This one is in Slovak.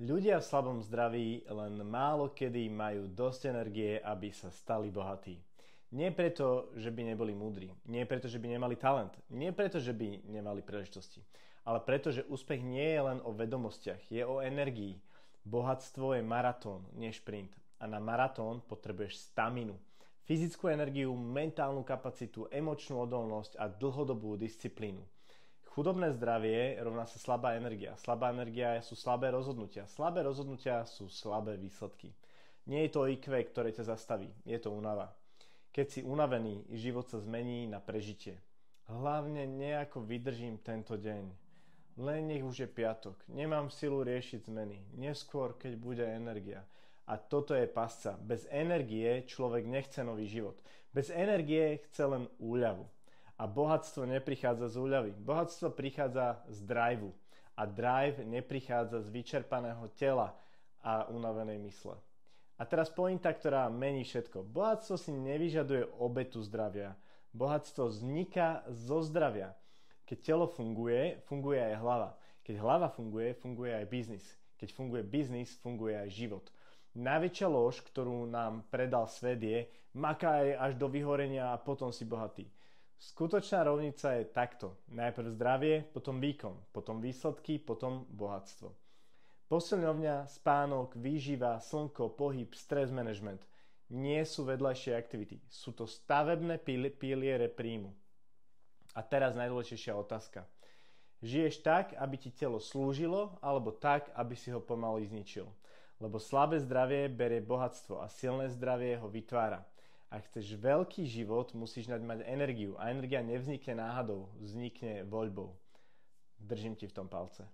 Ľudia v slabom zdraví len málo kedy majú dosť energie, aby sa stali bohatí. Nie preto, že by neboli múdri, nie preto, že by nemali talent, nie preto, že by nemali príležitosti, ale preto, že úspech nie je len o vedomostiach, je o energii. Bohatstvo je maratón, nie šprint. A na maratón potrebuješ staminu. Fyzickú energiu, mentálnu kapacitu, emočnú odolnosť a dlhodobú disciplínu. Chudobné zdravie rovná sa slabá energia. Slabá energia sú slabé rozhodnutia. Slabé rozhodnutia sú slabé výsledky. Nie je to IQ, ktoré ťa zastaví. Je to únava. Keď si unavený, život sa zmení na prežitie. Hlavne nejako vydržím tento deň. Len nech už je piatok. Nemám silu riešiť zmeny. Neskôr, keď bude energia. A toto je pasca. Bez energie človek nechce nový život. Bez energie chce len úľavu. A bohatstvo neprichádza z úľavy. Bohatstvo prichádza z driveu. A drive neprichádza z vyčerpaného tela a unavenej mysle. A teraz pointa, ktorá mení všetko. Bohatstvo si nevyžaduje obetu zdravia. Bohatstvo vzniká zo zdravia. Keď telo funguje, funguje aj hlava. Keď hlava funguje, funguje aj biznis. Keď funguje biznis, funguje aj život. Najväčšia lož, ktorú nám predal svet je: makaj až do vyhorenia a potom si bohatý. Skutočná rovnica je takto. Najprv zdravie, potom výkon, potom výsledky, potom bohatstvo. Posilňovňa, spánok, výživa, slnko, pohyb, stres management nie sú vedľajšie aktivity. Sú to stavebné piliere príjmu. A teraz najdôležitejšia otázka. Žiješ tak, aby ti telo slúžilo, alebo tak, aby si ho pomaly zničil? Lebo slabé zdravie berie bohatstvo a silné zdravie ho vytvára. Ak chceš veľký život, musíš mať energiu. A energia nevznikne náhodou, vznikne voľbou. Držím ti v tom palce.